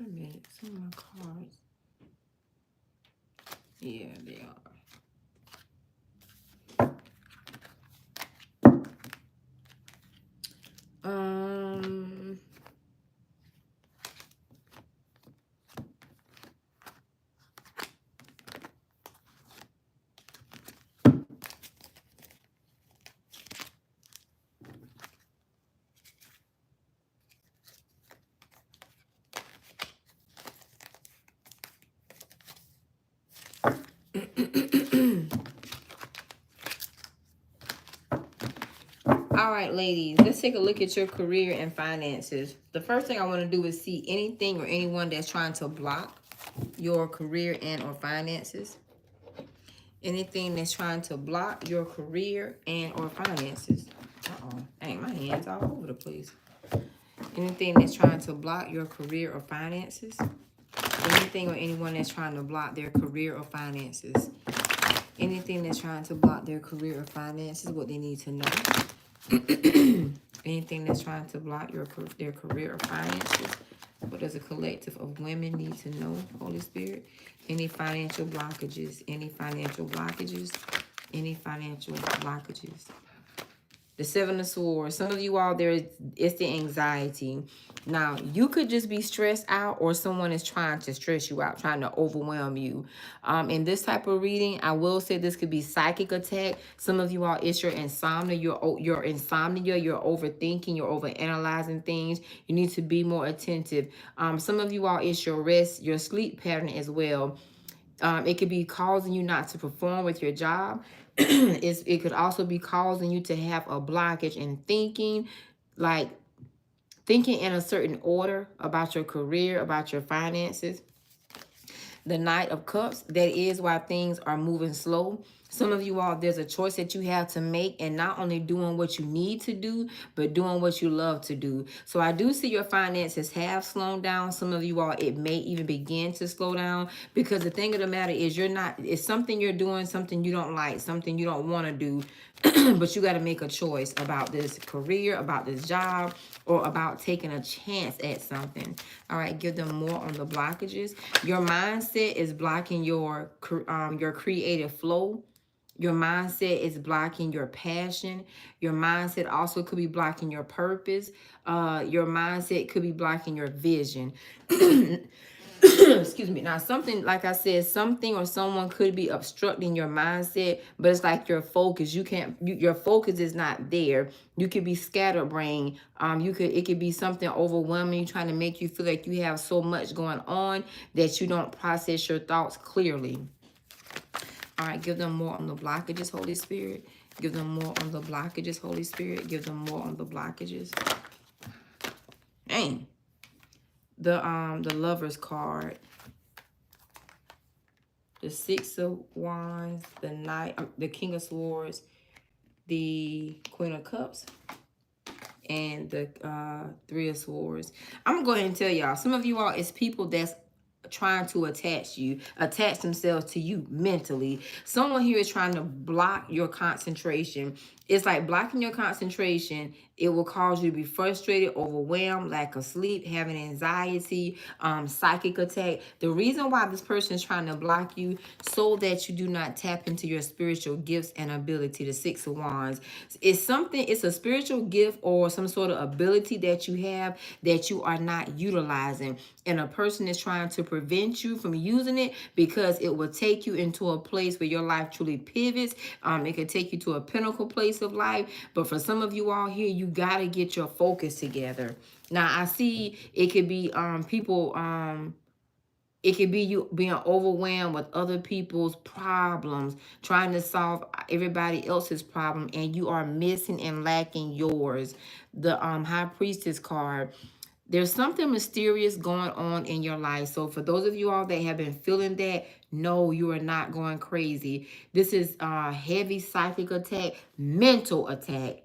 Wait a minute, some of my cards. Yeah, they are. All right, ladies, let's take a look at your career and finances. The first thing I want to do is see anything or anyone that's trying to block your career and or finances. Anything that's trying to block your career and or finances. Uh-oh, dang, my hands all over the place. Anything that's trying to block your career or finances. Anything or anyone that's trying to block their career or finances. Anything that's trying to block their career or finances, what they need to know. Anything that's trying to block their career or finances, what does a collective of women need to know, Holy Spirit? Any financial blockages, any financial blockages, any financial blockages. The Seven of Swords. Some of you all there, it's the anxiety. Now, you could just be stressed out, or someone is trying to stress you out, trying to overwhelm you. In this type of reading, I will say this could be psychic attack. Some of you all, it's your insomnia. Your insomnia. You're overthinking. You're overanalyzing things. You need to be more attentive. Some of you all, it's your rest, your sleep pattern as well. It could be causing you not to perform with your job. It could also be causing you to have a blockage in thinking, like thinking in a certain order about your career, about your finances. The Knight of Cups, that is why things are moving slow. Some of you all, there's a choice that you have to make, and not only doing what you need to do, but doing what you love to do. So I do see your finances have slowed down. Some of you all, it may even begin to slow down, because the thing of the matter is, it's something you're doing, something you don't like, something you don't want to do. But you got to make a choice about this career, about this job, or about taking a chance at something. All right, give them more on the blockages. Your mindset is blocking your creative flow. Your mindset is blocking your passion. Your mindset also could be blocking your purpose. Your mindset could be blocking your vision. Excuse me. Now, something, like I said, something or someone could be obstructing your mindset, but it's like your focus. Your focus is not there. You could be scatterbrained. It could be something overwhelming, trying to make you feel like you have so much going on that you don't process your thoughts clearly. All right, give them more on the blockages, Holy Spirit. Give them more on the blockages, Holy Spirit. Give them more on the blockages. Dang. The Lover's card. The Six of Wands, the Knight, the King of Swords, the Queen of Cups, and the Three of Swords. I'm gonna go ahead and tell y'all, some of you all, it's people that's trying to attach themselves to you mentally. Someone here is trying to block your concentration. It's like blocking your concentration. It will cause you to be frustrated, overwhelmed, lack of sleep, having anxiety, psychic attack. The reason why this person is trying to block you, so that you do not tap into your spiritual gifts and ability. The Six of Wands. It's a spiritual gift or some sort of ability that you have that you are not utilizing. And a person is trying to prevent you from using it, because it will take you into a place where your life truly pivots. It could take you to a pinnacle place of life. But for some of you all here, you got to get your focus together. Now, I see it could be people, it could be you being overwhelmed with other people's problems, trying to solve everybody else's problem, and you are missing and lacking yours. The High Priestess card. There's something mysterious going on in your life. So for those of you all that have been feeling that, no, you are not going crazy. This is a heavy psychic attack, mental attack.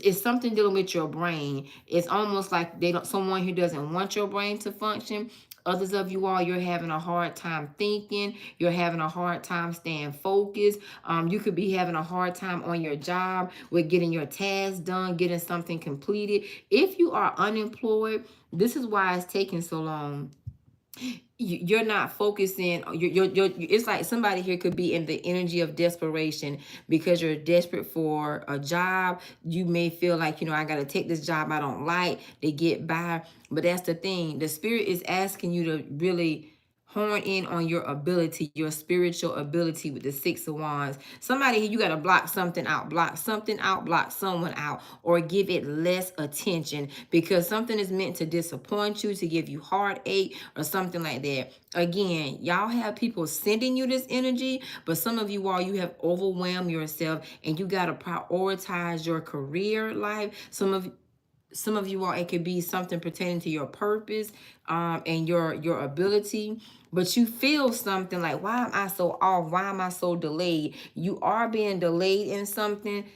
It's something dealing with your brain. It's almost like they don't, someone who doesn't want your brain to function. Others of you all, you're having a hard time thinking. You're having a hard time staying focused. You could be having a hard time on your job with getting your tasks done, getting something completed. If you are unemployed, this is why it's taking so long. You're not focusing. It's like somebody here could be in the energy of desperation because you're desperate for a job. You may feel like, I got to take this job I don't like to get by. But that's the thing. The spirit is asking you to really horn in on your ability, your spiritual ability with the Six of Wands. Somebody here, you got to block something out, block someone out, or give it less attention because something is meant to disappoint you, to give you heartache or something like that. Again, y'all have people sending you this energy, but some of you all, you have overwhelmed yourself and you got to prioritize your career life. Some of you all, it could be something pertaining to your purpose and your ability, but you feel something like, why am I so off? Why am I so delayed? You are being delayed in something.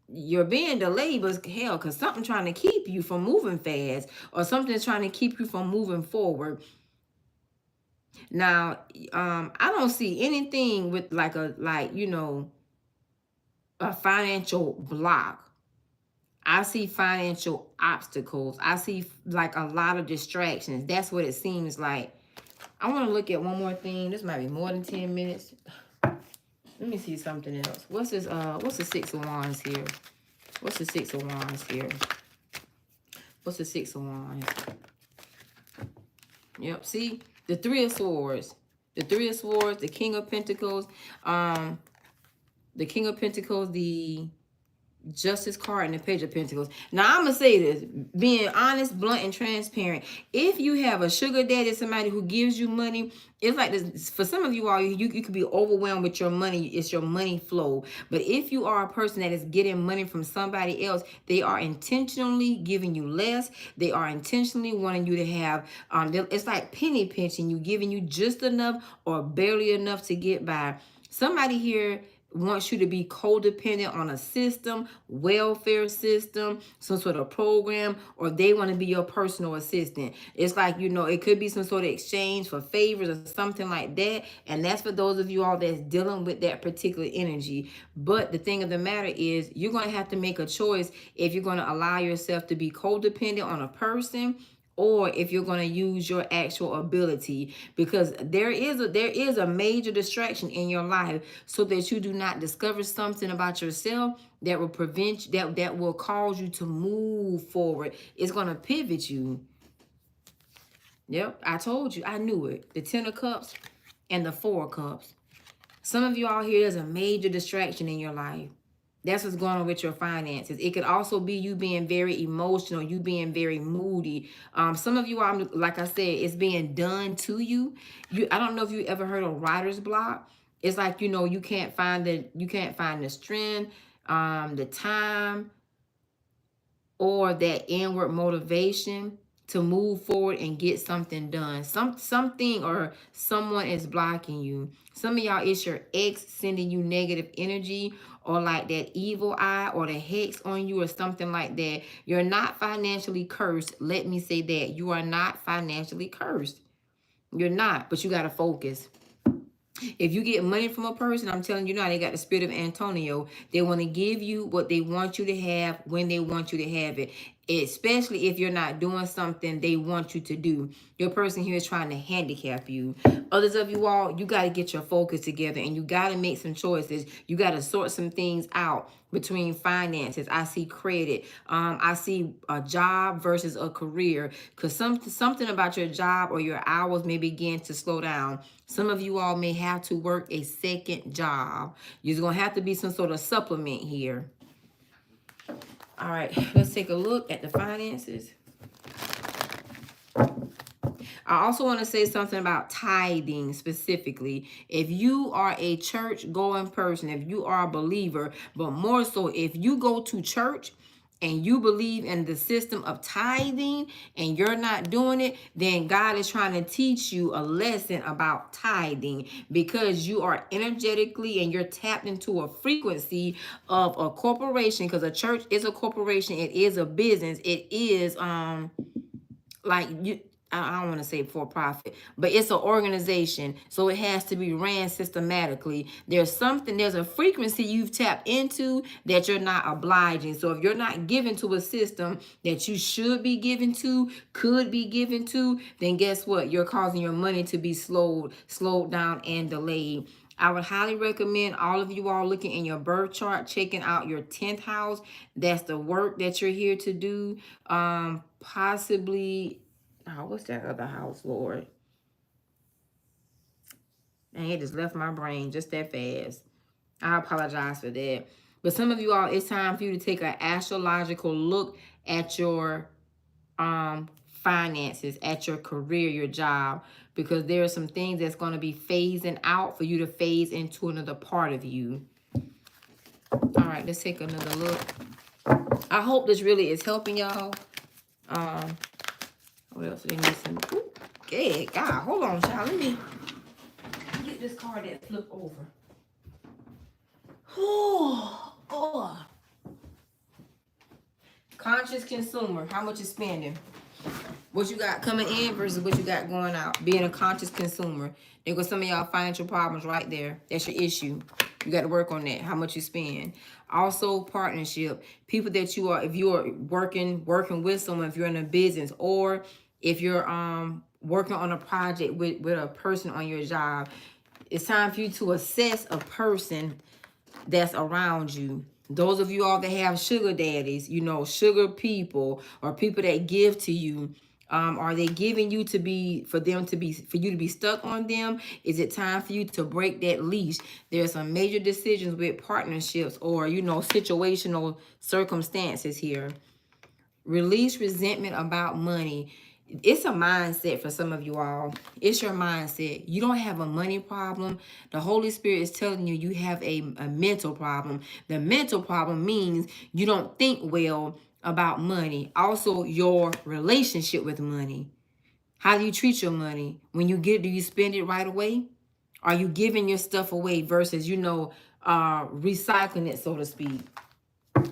You're being delayed, but hell, because something trying to keep you from moving fast, or something is trying to keep you from moving forward. Now, I don't see anything with a financial block. I see financial obstacles. I see like a lot of distractions. That's what it seems like. I want to look at one more thing. This might be more than 10 minutes. Let me see something else. What's this? What's the Six of Wands here? What's the Six of Wands here? What's the Six of Wands? Yep. See the Three of Swords. The Three of Swords. The King of Pentacles. The King of Pentacles. The Justice card and the Page of Pentacles. Now, I'm going to say this, being honest, blunt, and transparent. If you have a sugar daddy, somebody who gives you money, it's like this. For some of you all, you could be overwhelmed with your money. It's your money flow. But if you are a person that is getting money from somebody else, they are intentionally giving you less. They are intentionally wanting you to have, it's like penny pinching you, giving you just enough or barely enough to get by. Somebody here wants you to be codependent on a system, welfare system, some sort of program, or they want to be your personal assistant. It's like, it could be some sort of exchange for favors or something like that. And that's for those of you all that's dealing with that particular energy. But the thing of the matter is, you're going to have to make a choice if you're going to allow yourself to be codependent on a person, or if you're going to use your actual ability, because there is a major distraction in your life, so that you do not discover something about yourself that will prevent that will cause you to move forward. It's going to pivot you. Yep, I told you, I knew it. The Ten of Cups and the Four of Cups. Some of you all here, there's a major distraction in your life. That's what's going on with your finances. It could also be you being very emotional, you being very moody. Some of you are, like I said, it's being done to you. I don't know if you ever heard of writer's block. It's like, you can't find the strength, the time, or that inward motivation to move forward and get something done. Something or someone is blocking you. Some of y'all, it's your ex sending you negative energy, or like that evil eye or the hex on you or something like that. You're not financially cursed. Let me say that. You are not financially cursed. You're not, but you got to focus. If you get money from a person, I'm telling you now, they got the spirit of Antonio. They want to give you what they want you to have when they want you to have it. Especially if you're not doing something they want you to do. Your person here is trying to handicap you. Others of you all, you got to get your focus together and you got to make some choices. You got to sort some things out between finances. I see credit. I see a job versus a career, because something about your job or your hours may begin to slow down. Some of you all may have to work a second job. You're going to have to be some sort of supplement here. All right, let's take a look at the finances. I also want to say something about tithing specifically. If you are a church-going person, if you are a believer, but more so if you go to church and you believe in the system of tithing and you're not doing it, then God is trying to teach you a lesson about tithing, because you are energetically and you're tapped into a frequency of a corporation, because a church is a corporation, it is a business, it is like you, I don't want to say for profit, but it's an organization, so it has to be ran systematically. There's a frequency you've tapped into that you're not obliging. So if you're not given to a system that you should be given to, could be given to, then guess what? You're causing your money to be slowed down and delayed. I would highly recommend all of you all looking in your birth chart, checking out your 10th house. That's the work that you're here to do. Possibly, oh, what's that other house, Lord? And it just left my brain just that fast. I apologize for that. But some of you all, it's time for you to take an astrological look at your finances, at your career, your job, because there are some things that's going to be phasing out for you to phase into another part of you. All right, let's take another look. I hope this really is helping y'all. What else are they missing? Okay, God, hold on, child. Let me get this card that flip over. Oh. Conscious consumer. How much you spending? What you got coming in versus what you got going out. Being a conscious consumer. There goes some of y'all financial problems right there. That's your issue. You got to work on that. How much you spend. Also, partnership. People that you are, if you are working with someone, if you're in a business, or if you're working on a project with a person on your job, it's time for you to assess a person that's around you. Those of you all that have sugar daddies, you know, sugar people, or people that give to you, are they giving you for you to be stuck on them? Is it time for you to break that leash? There's some major decisions with partnerships or, you know, situational circumstances here. Release resentment about money. It's a mindset for some of you all. It's your mindset. You don't have a money problem. The Holy Spirit is telling you you have a mental problem. The mental problem means you don't think well about money. Also, your relationship with money. How do you treat your money? When you get, do you spend it right away? Are you giving your stuff away versus, you know, recycling it, so to speak?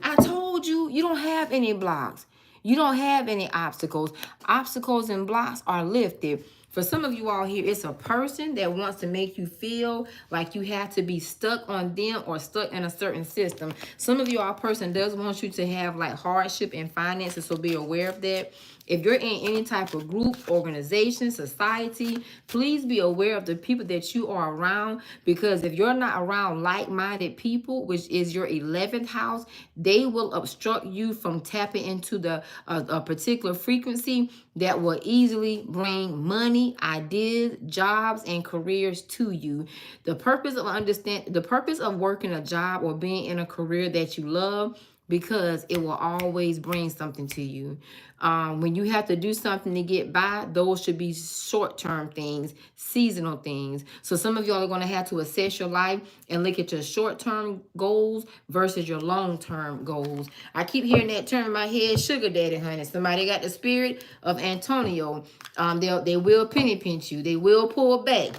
I told you, you don't have any blocks. You don't have any obstacles. Obstacles and blocks are lifted. For some of you all here, it's a person that wants to make you feel like you have to be stuck on them or stuck in a certain system. Some of you all, person does want you to have like hardship in finances, so be aware of that. If you're in any type of group, organization, society, please be aware of the people that you are around, because if you're not around like-minded people, which is your 11th house, they will obstruct you from tapping into a particular frequency that will easily bring money, ideas, jobs, and careers to you. The purpose of working a job or being in a career that you love, because it will always bring something to you. When you have to do something to get by, those should be short-term things, seasonal things. So some of y'all are going to have to assess your life and look at your short-term goals versus your long-term goals. I keep hearing that term in my head, sugar daddy, honey. Somebody got the spirit of Antonio. They will penny pinch you. They will pull back.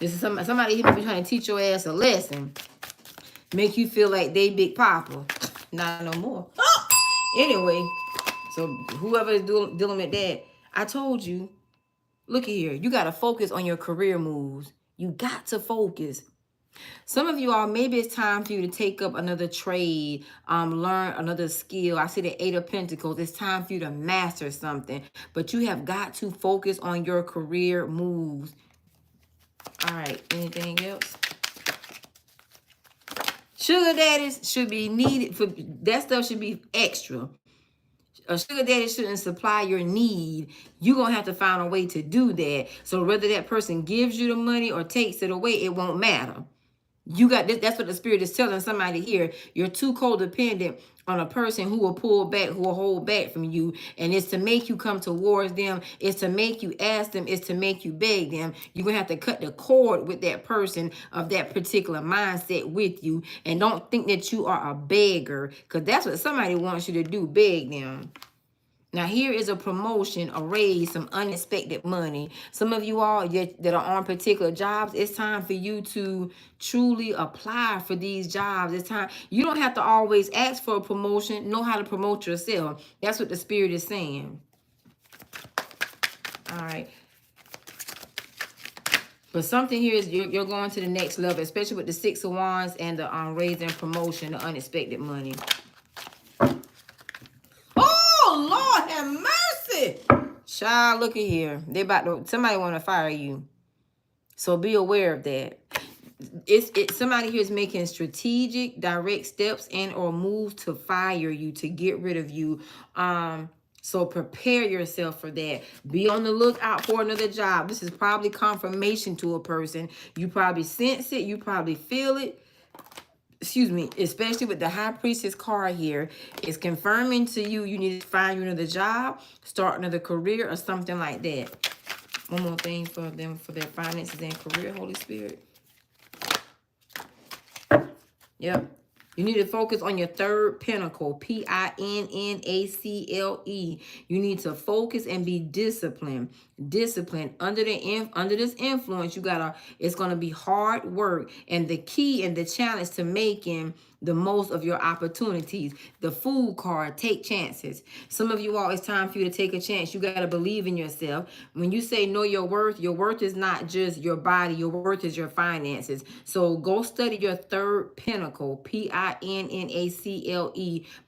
This is somebody here trying to teach your ass a lesson. Make you feel like they Big Papa. Not no more. Anyway, so whoever is dealing with that, I told you, look here, you got to focus on your career moves. You got to focus. Some of you all, maybe it's time for you to take up another trade, learn another skill. I see the 8 of Pentacles. It's time for you to master something, but you have got to focus on your career moves. All right, anything else? Sugar daddies should be needed for that stuff, should be extra. A sugar daddy shouldn't supply your need. You're going to have to find a way to do that. So whether that person gives you the money or takes it away, it won't matter. You got this. That's what the Spirit is telling somebody here. You're too codependent on a person who will pull back, who will hold back from you. And it's to make you come towards them. It's to make you ask them. It's to make you beg them. You're going to have to cut the cord with that person of that particular mindset with you. And don't think that you are a beggar, because that's what somebody wants you to do, beg them. Now, here is a promotion, a raise, some unexpected money. Some of you all that are on particular jobs, it's time for you to truly apply for these jobs. It's time. You don't have to always ask for a promotion. Know how to promote yourself. That's what the Spirit is saying. All right. But something here is you're going to the next level, especially with the Six of Wands and the raise and promotion, the unexpected money. Oh, Lord have mercy. Child, look at here. They about to, somebody want to fire you. So be aware of that. Somebody here is making strategic, direct steps and or moves to fire you, to get rid of you. So prepare yourself for that. Be on the lookout for another job. This is probably confirmation to a person. You probably sense it. You probably feel it. Excuse me, especially with the High Priestess card here, it's confirming to you you need to find you another job, start another career, or something like that. One more thing for them, for their finances and career, Holy Spirit. Yep. You need to focus on your third pinnacle, P-I-N-N-A-C-L-E. You need to focus and be disciplined. Discipline. Under this influence, it's gonna be hard work. And the key and the challenge to making the most of your opportunities. The Fool card, take chances. Some of you all, it's time for you to take a chance. You gotta believe in yourself. When you say know your worth is not just your body, your worth is your finances. So go study your third pinnacle, P-I-N-N-A-C-L-E,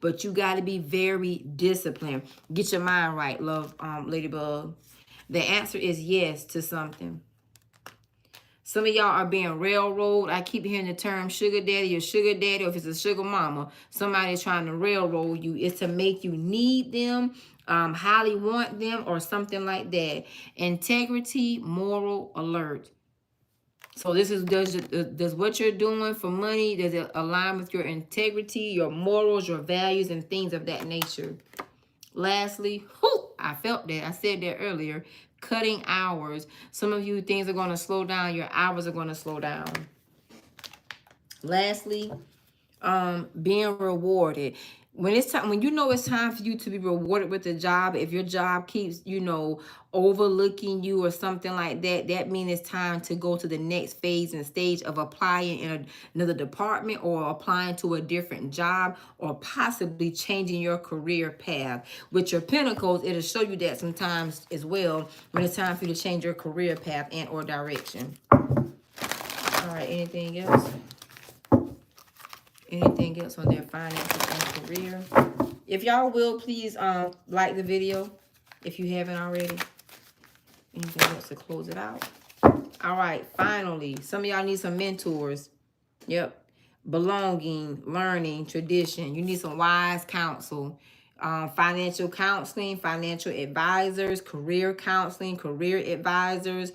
but you gotta be very disciplined. Get your mind right, love, Ladybug. The answer is yes to something. Some of y'all are being railroaded. I keep hearing the term sugar daddy or sugar daddy, or if it's a sugar mama, somebody's trying to railroad you. It's to make you need them, highly want them, or something like that. Integrity, moral, alert. So this is, does what you're doing for money, does it align with your integrity, your morals, your values, and things of that nature? Lastly, I felt that. I said that earlier. Cutting hours. Some of you, things are going to slow down. Your hours are going to slow down. Lastly, being rewarded. When it's time, when you know it's time for you to be rewarded with a job, if your job keeps, overlooking you or something like that, that means it's time to go to the next phase and stage of applying in another department, or applying to a different job, or possibly changing your career path. With your pentacles, it'll show you that sometimes as well, when it's time for you to change your career path and or direction. All right, anything else? Anything else on their finances and career? If y'all will, please like the video if you haven't already. Anything else to close it out? All right, finally, some of y'all need some mentors. Yep. Belonging, learning, tradition. You need some wise counsel. Financial counseling, financial advisors, career counseling, career advisors,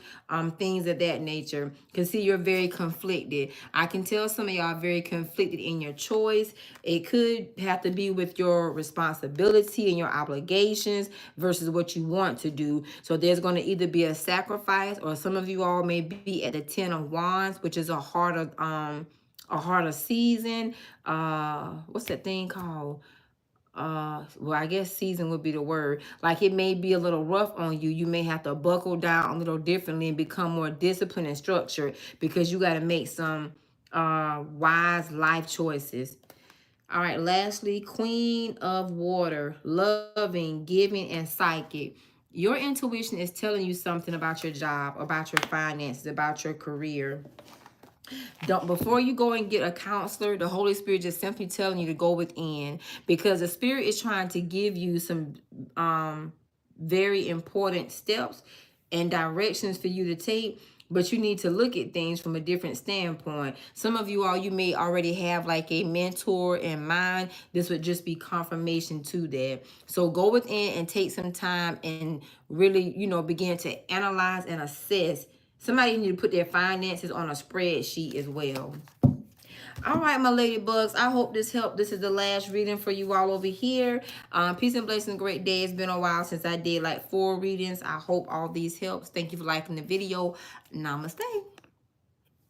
things of that nature. Because see, you're very conflicted. I can tell some of y'all are very conflicted in your choice. It could have to be with your responsibility and your obligations versus what you want to do. So there's going to either be a sacrifice, or some of you all may be at the 10 of Wands, which is a harder season. What's that thing called? Well, I guess season would be the word. Like, it may be a little rough on you. You may have to buckle down a little differently and become more disciplined and structured, because you got to make some wise life choices. All right, lastly, Queen of Water, loving, giving, and psychic. Your intuition is telling you something about your job, about your finances, about your career. Before you go and get a counselor, the Holy Spirit just simply telling you to go within, because the Spirit is trying to give you some very important steps and directions for you to take. But you need to look at things from a different standpoint. Some of you all, you may already have like a mentor in mind. This would just be confirmation to that. So go within and take some time and really, begin to analyze and assess. Somebody need to put their finances on a spreadsheet as well. All right, my ladybugs, I hope this helped. This is the last reading for you all over here. Peace and blessings, great day. It's been a while since I did like 4 readings. I hope all these helps. Thank you for liking the video. Namaste.